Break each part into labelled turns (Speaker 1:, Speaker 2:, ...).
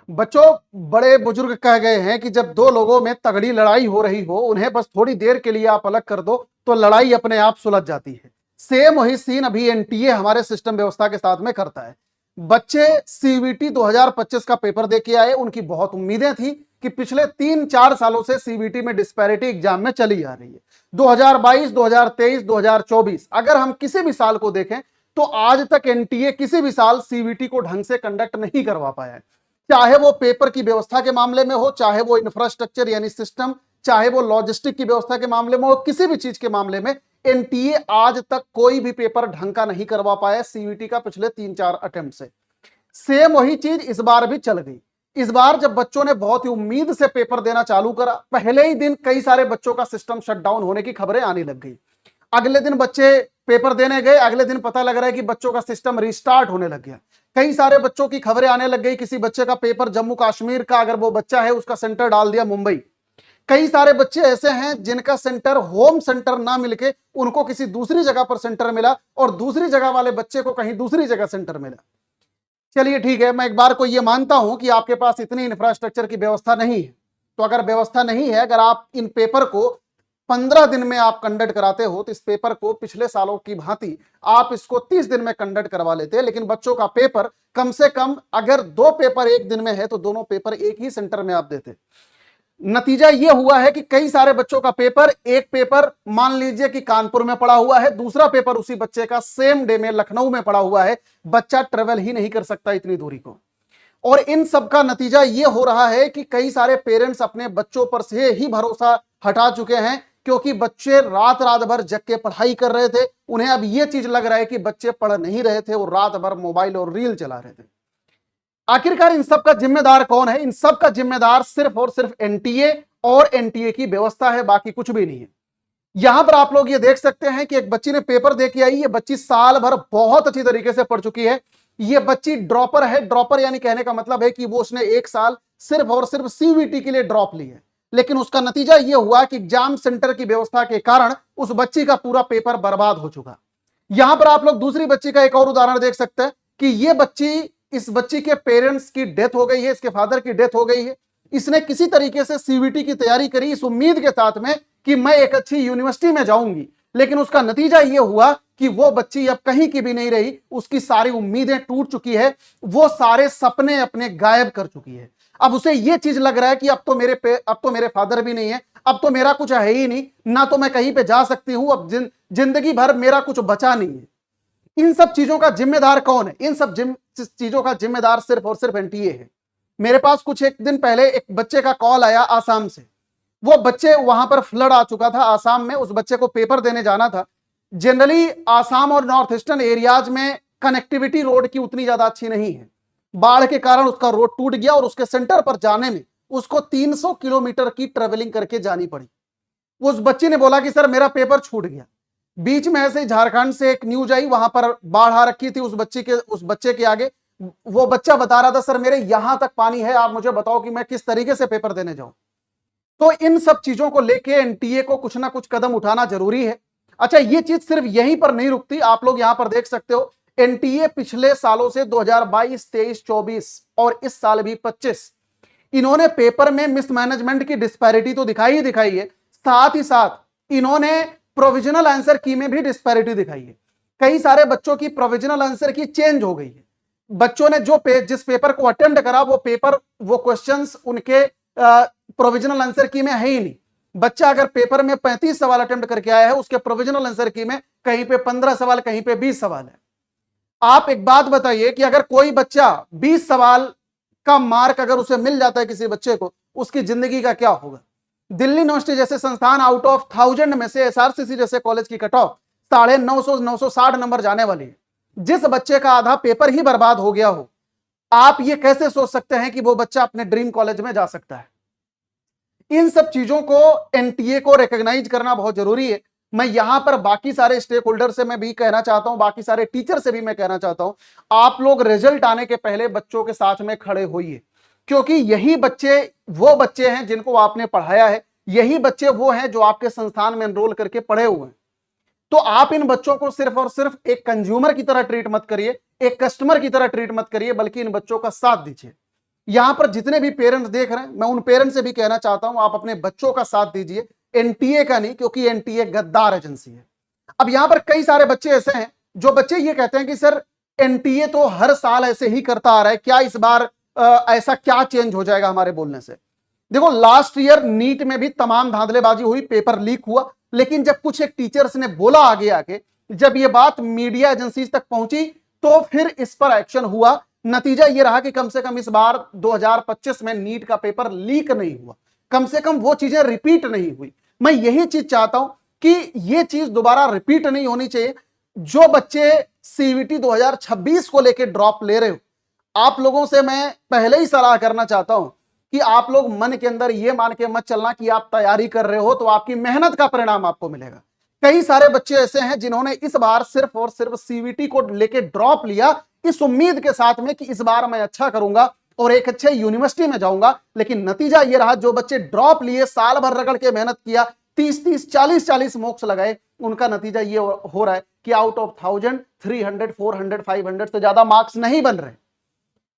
Speaker 1: बच्चों, बड़े बुजुर्ग कह गए हैं कि जब दो लोगों में तगड़ी लड़ाई हो रही हो, उन्हें बस थोड़ी देर के लिए आप अलग कर दो तो लड़ाई अपने आप सुलझ जाती है। सेम वही सीन अभी एनटीए हमारे सिस्टम व्यवस्था के साथ में करता है। बच्चे सीवीटी 2025 का पेपर दे के आए, उनकी बहुत उम्मीदें थी कि पिछले 3-4 सालों से सीवीटी में डिस्पैरिटी एग्जाम में चली आ रही है। 2022, 2023, 2024 अगर हम किसी भी साल को देखें तो आज तक एनटीए किसी भी साल सीवीटी को ढंग से कंडक्ट नहीं करवा पाया है। चाहे वो पेपर की व्यवस्था के मामले में हो, चाहे वो इंफ्रास्ट्रक्चर यानी सिस्टम, चाहे वो लॉजिस्टिक की व्यवस्था के मामले में हो, किसी भी चीज के मामले में एनटीए आज तक कोई भी पेपर ढंग का नहीं करवा पाया सीवीटी का पिछले 3-4 अटेम्प्ट से। सेम वही चीज इस बार भी चल गई। इस बार जब बच्चों ने बहुत ही उम्मीद से पेपर देना चालू करा, पहले ही दिन कई सारे बच्चों का सिस्टम शटडाउन होने की खबरें आने लग गई। अगले दिन बच्चे पेपर देने गए, अगले दिन पता लग रहा है कि बच्चों का सिस्टम रिस्टार्ट होने लग गया। कई सारे बच्चों की खबरें आने लग गई, किसी बच्चे का पेपर जम्मू कश्मीर का अगर वो बच्चा है उसका सेंटर डाल दिया मुंबई। कई सारे बच्चे ऐसे हैं जिनका सेंटर होम सेंटर ना मिलके उनको किसी दूसरी जगह पर सेंटर मिला और दूसरी जगह वाले बच्चे को कहीं दूसरी जगह सेंटर मिला। चलिए ठीक है, मैं एक बार को ये मानता हूं कि आपके पास इतनी इंफ्रास्ट्रक्चर की व्यवस्था नहीं है। तो अगर व्यवस्था नहीं है, अगर आप इन पेपर को 15 दिन में आप कंडक्ट कराते हो तो इस पेपर को पिछले सालों की भांति आप इसको 30 दिन में कंडक्ट करवा लेते हैं। लेकिन बच्चों का पेपर कम से कम अगर 2 पेपर एक दिन में है तो दोनों पेपर एक ही सेंटर में आप देते। नतीजा यह हुआ है कि कई सारे बच्चों का पेपर, एक पेपर मान लीजिए कि कानपुर में पड़ा हुआ है, दूसरा पेपर उसी बच्चे का सेम डे में लखनऊ में पड़ा हुआ है। बच्चा ट्रेवल ही नहीं कर सकता इतनी दूरी को। और इन सब का नतीजा यह हो रहा है कि कई सारे पेरेंट्स अपने बच्चों पर से ही भरोसा हटा चुके हैं, क्योंकि बच्चे रात रात भर जग के पढ़ाई कर रहे थे। उन्हें अब यह चीज लग रहा है कि बच्चे पढ़ नहीं रहे थे, वो रात भर मोबाइल और रील चला रहे थे। आखिरकार इन सब का जिम्मेदार कौन है? इन सब का जिम्मेदार सिर्फ और सिर्फ एनटीए और एनटीए की व्यवस्था है, बाकी कुछ भी नहीं है। यहां पर आप लोग ये देख सकते हैं कि एक बच्ची ने पेपर दे के आई। ये बच्ची साल भर बहुत अच्छी तरीके से पढ़ चुकी है। ये बच्ची ड्रॉपर है। ड्रॉपर यानी कहने का मतलब है कि वो उसने एक साल सिर्फ और सिर्फ सीवीटी के लिए ड्रॉप ली है। लेकिन उसका नतीजा यह हुआ कि एग्जाम सेंटर की व्यवस्था के कारण उस बच्ची का पूरा पेपर बर्बाद हो चुका। यहां पर आप लोग दूसरी बच्ची का एक और उदाहरण देख सकते हैं कि ये बच्ची, इस बच्ची के पेरेंट्स की डेथ हो गई है, इसके फादर की डेथ हो गई है। इसने किसी तरीके से सीवीटी की तैयारी करी इस उम्मीद के साथ में कि मैं एक अच्छी यूनिवर्सिटी में जाऊंगी। लेकिन उसका नतीजा यह हुआ कि वो बच्ची अब कहीं की भी नहीं रही। उसकी सारी उम्मीदें टूट चुकी है, वो सारे सपने अपने गायब कर चुकी है। अब उसे यह चीज लग रहा है कि अब तो मेरे फादर भी नहीं है, अब तो मेरा कुछ है ही नहीं, ना तो मैं कहीं पे जा सकती हूं, अब जिंदगी भर मेरा कुछ बचा नहीं है। इन सब चीजों का जिम्मेदार कौन है? इन सब चीजों का जिम्मेदार सिर्फ और सिर्फ एनटीए है। मेरे पास कुछ एक दिन पहले एक बच्चे का कॉल आया आसाम से। वो बच्चे, वहां पर फ्लड आ चुका था आसाम में, उस बच्चे को पेपर देने जाना था। जनरली आसाम और नॉर्थ ईस्टर्न एरियाज में कनेक्टिविटी रोड की उतनी ज्यादा अच्छी नहीं है। बाढ़ के कारण उसका रोड टूट गया और उसके सेंटर पर जाने में उसको 300 किलोमीटर की ट्रेवलिंग करके जानी पड़ी। उस बच्ची ने बोला कि सर मेरा पेपर छूट गया। बीच में ऐसे झारखंड से एक न्यूज आई, वहां पर बाढ़ आ रखी थी उस बच्चे के आगे। वो बच्चा बता रहा था सर मेरे यहां तक पानी है, आप मुझे बताओ कि मैं किस तरीके से पेपर देने जाऊं। तो इन सब चीजों को लेके एनटीए को कुछ ना कुछ कदम उठाना जरूरी है। अच्छा, ये चीज सिर्फ यहीं पर नहीं रुकती। आप लोग यहां पर देख सकते हो एनटीए पिछले सालों से 2022, 23, 24 और इस साल भी 25, इन्होंने पेपर में मिसमैनेजमेंट की डिस्पैरिटी तो दिखाई ही दिखाई है, साथ ही साथ इन्होंने प्रोविजनल आंसर की में भी डिस्पैरिटी दिखाई है। कई सारे बच्चों की प्रोविजनल आंसर की चेंज हो गई है। बच्चों ने जिस पेपर को अटेम्प्ट करा वो पेपर, वो क्वेश्चंस उनके प्रोविजनल आंसर की में है ही नहीं। बच्चा अगर पेपर में 35 सवाल अटेम्प्ट करके आया है, उसके प्रोविजनल आंसर की में कहीं पे 15 सवाल, कहीं पे 20 सवाल है। आप एक बात बताइए कि अगर कोई बच्चा 20 सवाल का मार्क अगर उसे मिल जाता है किसी बच्चे को, उसकी जिंदगी का क्या होगा? दिल्ली यूनिवर्सिटी जैसे संस्थान आउट ऑफ 1000 में से एसआरसीसी जैसे कॉलेज की कट ऑफ 950 960 नंबर जाने वाली है। जिस बच्चे का आधा पेपर ही बर्बाद हो गया हो, आप ये कैसे सोच सकते हैं कि वो बच्चा अपने ड्रीम कॉलेज में जा सकता है? इन सब चीजों को एनटीए को रिकॉग्नाइज करना बहुत जरूरी है। मैं यहां पर बाकी सारे स्टेक होल्डर से मैं भी कहना चाहता हूं, बाकी सारे टीचर से भी मैं कहना चाहता हूं, आप लोग रिजल्ट आने के पहले बच्चों के साथ में खड़े होइए, क्योंकि यही बच्चे वो बच्चे हैं जिनको आपने पढ़ाया है, यही बच्चे वो हैं जो आपके संस्थान में एनरोल करके पढ़े हुए हैं। तो आप इन बच्चों को सिर्फ और सिर्फ एक कंज्यूमर की तरह ट्रीट मत करिए, एक कस्टमर की तरह ट्रीट मत करिए, बल्कि इन बच्चों का साथ दीजिए। यहां पर जितने भी पेरेंट्स देख रहे हैं, मैं उन पेरेंट्स से भी कहना चाहता हूं, आप अपने बच्चों का साथ दीजिए, एनटीए का नहीं, क्योंकि एनटीए गद्दार एजेंसी है। अब यहां पर कई सारे बच्चे ऐसे हैं जो बच्चे ये कहते हैं कि सर एनटीए तो हर साल ऐसे ही करता आ रहा है, क्या इस बार ऐसा क्या चेंज हो जाएगा हमारे बोलने से। देखो लास्ट ईयर नीट में भी तमाम धांधलेबाजी हुई, पेपर लीक हुआ, लेकिन जब कुछ एक टीचर्स ने बोला आगे आके, जब ये बात मीडिया एजेंसीज तक पहुंची, तो फिर इस पर एक्शन हुआ। नतीजा ये रहा कि कम से कम इस बार 2025 में नीट का पेपर लीक नहीं हुआ, कम से कम वो चीजें रिपीट नहीं हुई। मैं यही चीज चाहता हूं कि ये चीज दोबारा रिपीट नहीं होनी चाहिए। जो बच्चे सीवीटी 2026 को लेकर ड्रॉप ले रहे हो, आप लोगों से मैं पहले ही सलाह करना चाहता हूं कि आप लोग मन के अंदर ये मान के मत चलना कि आप तैयारी कर रहे हो तो आपकी मेहनत का परिणाम आपको मिलेगा। कई सारे बच्चे ऐसे हैं जिन्होंने इस बार सिर्फ और सिर्फ सीवीटी को लेके ड्रॉप लिया इस उम्मीद के साथ में कि इस बार मैं अच्छा करूंगा और एक अच्छे यूनिवर्सिटी में जाऊंगा, लेकिन नतीजा ये रहा जो बच्चे ड्रॉप लिए, साल भर रगड़ के मेहनत किया, 30-30 40-40 मॉक्स लगाए, उनका नतीजा ये हो रहा है कि आउट ऑफ 1000 300 400 500 से ज्यादा मार्क्स नहीं बन रहे।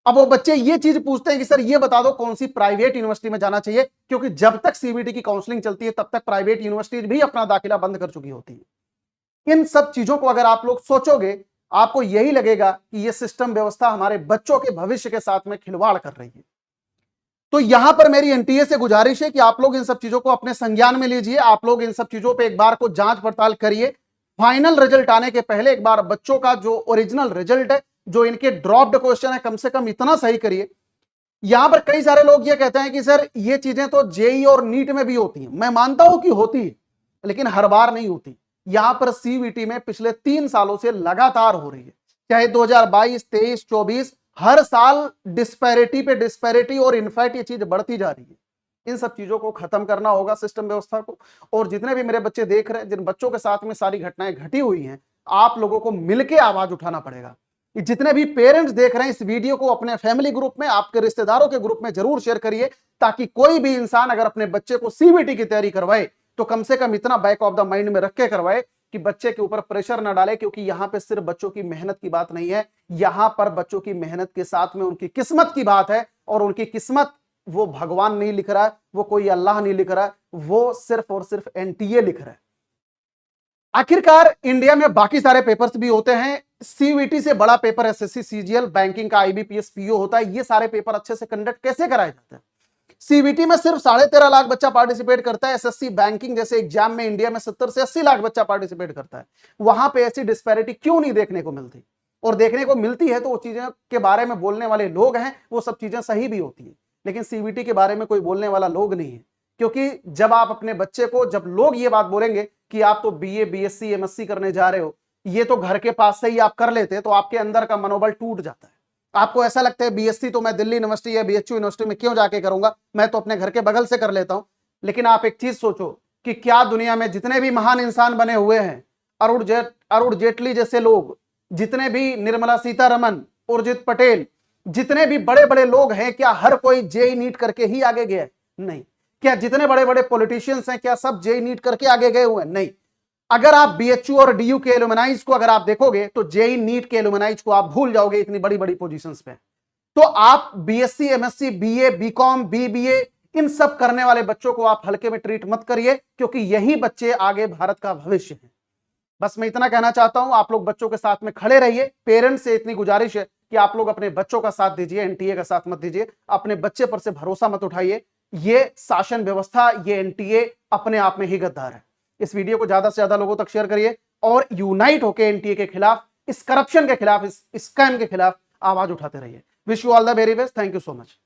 Speaker 1: अब वो बच्चे ये चीज पूछते हैं कि सर ये बता दो कौन सी प्राइवेट यूनिवर्सिटी में जाना चाहिए, क्योंकि जब तक सीबीटी की काउंसलिंग चलती है तब तक प्राइवेट यूनिवर्सिटी भी अपना दाखिला बंद कर चुकी होती है। इन सब चीजों को अगर आप लोग सोचोगे, आपको यही लगेगा कि ये सिस्टम व्यवस्था हमारे बच्चों के भविष्य के साथ में खिलवाड़ कर रही है। तो यहां पर मेरी एनटीए से गुजारिश है कि आप लोग इन सब चीजों को अपने संज्ञान में लीजिए, आप लोग इन सब चीजों पे एक बार को जांच पड़ताल करिए। फाइनल रिजल्ट आने के पहले एक बार बच्चों का जो ओरिजिनल रिजल्ट है, जो इनके ड्रॉप्ड क्वेश्चन है, कम से कम इतना सही करिए। यहां पर कई सारे लोग ये कहते हैं कि सर ये चीजें तो जेई और नीट में भी होती हैं। मैं मानता हूं कि होती है, लेकिन हर बार नहीं होती। यहां पर सीवीटी में पिछले 3 सालों से लगातार हो रही है, चाहे 2022, 23, 24, हर साल डिस्पैरिटी पे डिस्पैरिटी, और इनफैक्ट ये चीज बढ़ती जा रही है। इन सब चीजों को खत्म करना होगा, सिस्टम व्यवस्था को। और जितने भी मेरे बच्चे देख रहे हैं, जिन बच्चों के साथ में सारी घटनाएं घटी हुई हैं, आप लोगों को मिलकर आवाज उठाना पड़ेगा। जितने भी पेरेंट्स देख रहे हैं इस वीडियो को अपने फैमिली ग्रुप में, आपके रिश्तेदारों के ग्रुप में जरूर शेयर करिए, ताकि कोई भी इंसान अगर अपने बच्चे को सीबीटी की तैयारी करवाए तो कम से कम इतना बैक ऑफ द माइंड में रख के करवाए कि बच्चे के ऊपर प्रेशर ना डाले। क्योंकि यहां पे सिर्फ बच्चों की मेहनत की बात नहीं है, यहां पर बच्चों की मेहनत के साथ में उनकी किस्मत की बात है। और उनकी किस्मत वो भगवान नहीं लिख रहा है, वो कोई अल्लाह नहीं लिख रहा है, वो सिर्फ और सिर्फ एनटीए लिख रहा है। आखिरकार इंडिया में बाकी सारे पेपर्स भी होते हैं, सीवीटी से बड़ा पेपर एसएससी सीजीएल, बैंकिंग का आईबीपीएस पीओ होता है। ये सारे पेपर अच्छे से कंडक्ट कैसे कराए जाते हैं? सीवीटी में सिर्फ 13.5 लाख बच्चा पार्टिसिपेट करता है, एसएससी बैंकिंग जैसे एग्जाम में इंडिया में 70 से 80 लाख बच्चा पार्टिसिपेट करता है। वहां पे ऐसी डिस्पैरिटी क्यों नहीं देखने को मिलती? और देखने को मिलती है तो वो चीजें के बारे में बोलने वाले लोग हैं, वो सब चीजें सही भी होती है, लेकिन सीवीटी के बारे में कोई बोलने वाला लोग नहीं है। क्योंकि जब आप अपने बच्चे को, जब लोग ये बात बोलेंगे कि आप तो बीए, बीएससी, एमएससी करने जा रहे हो, ये तो घर के पास से ही आप कर लेते, तो आपके अंदर का मनोबल टूट जाता है। आपको ऐसा लगता है बीएससी तो मैं दिल्ली यूनिवर्सिटी या बीएचयू यूनिवर्सिटी में क्यों जाके करूंगा, मैं तो अपने घर के बगल से कर लेता हूं। लेकिन आप एक चीज सोचो कि क्या दुनिया में जितने भी महान इंसान बने हुए हैं, अरुण जेटली जैसे लोग, जितने भी निर्मला सीतारमन, उर्जित पटेल, जितने भी बड़े बड़े लोग हैं, क्या हर कोई जेई नीट करके ही आगे गया? नहीं। क्या जितने बड़े बड़े पॉलिटिशियंस हैं, क्या सब जेई नीट करके आगे गए हुए हैं? नहीं। अगर आप बीएचयू और डीयू के एलुमनाइज को अगर आप देखोगे तो जेई नीट के एलुमनाइज को आप भूल जाओगे, इतनी बड़ी बड़ी पोजीशंस पे। तो आप BSc, MSc, BA, BCom, BBA, इन सब करने वाले बच्चों को आप हल्के में ट्रीट मत करिए, क्योंकि यही बच्चे आगे भारत का भविष्य है। बस मैं इतना कहना चाहता हूं, आप लोग बच्चों के साथ में खड़े रहिए। पेरेंट्स से इतनी गुजारिश है कि आप लोग अपने बच्चों का साथ दीजिए, एनटीए का साथ मत दीजिए, अपने बच्चे पर से भरोसा मत उठाइए। ये शासन व्यवस्था, ये एनटीए अपने आप में ही गद्दार है। इस वीडियो को ज्यादा से ज्यादा लोगों तक शेयर करिए और यूनाइट होकर एनटीए के खिलाफ, इस करप्शन के खिलाफ, इस स्कैम के खिलाफ आवाज उठाते रहिए। Wish you all the very best. Thank you so much.